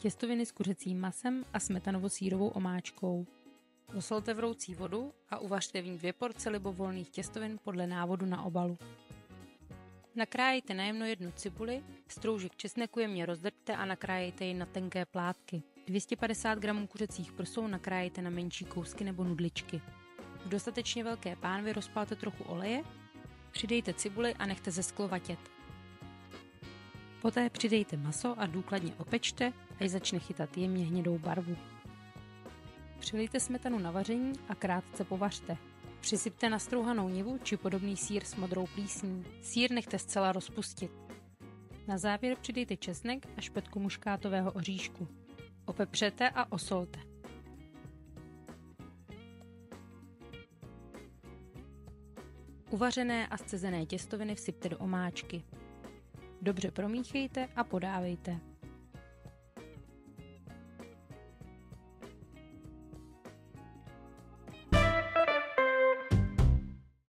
těstoviny s kuřecím masem a smetanovo-sýrovou omáčkou. Osolte vroucí vodu a uvařte v ní 2 porce libovolných těstovin podle návodu na obalu. Nakrájejte na jemno 1 cibuli, stroužek česneku jemně rozdrťte a nakrájejte ji na tenké plátky. 250 g kuřecích prsou nakrájejte na menší kousky nebo nudličky. V dostatečně velké pánvi rozpalte trochu oleje, přidejte cibuli a nechte zesklovatět. Poté přidejte maso a důkladně opečte, až začne chytat jemně hnědou barvu. Přilijte smetanu na vaření a krátce povařte. Přisypte nastrouhanou nivu či podobný sýr s modrou plísní. Sýr nechte zcela rozpustit. Na závěr přidejte česnek a špetku muškátového oříšku. Opepřete a osolte. Uvařené a scezené těstoviny vsypte do omáčky. Dobře promíchejte a podávejte.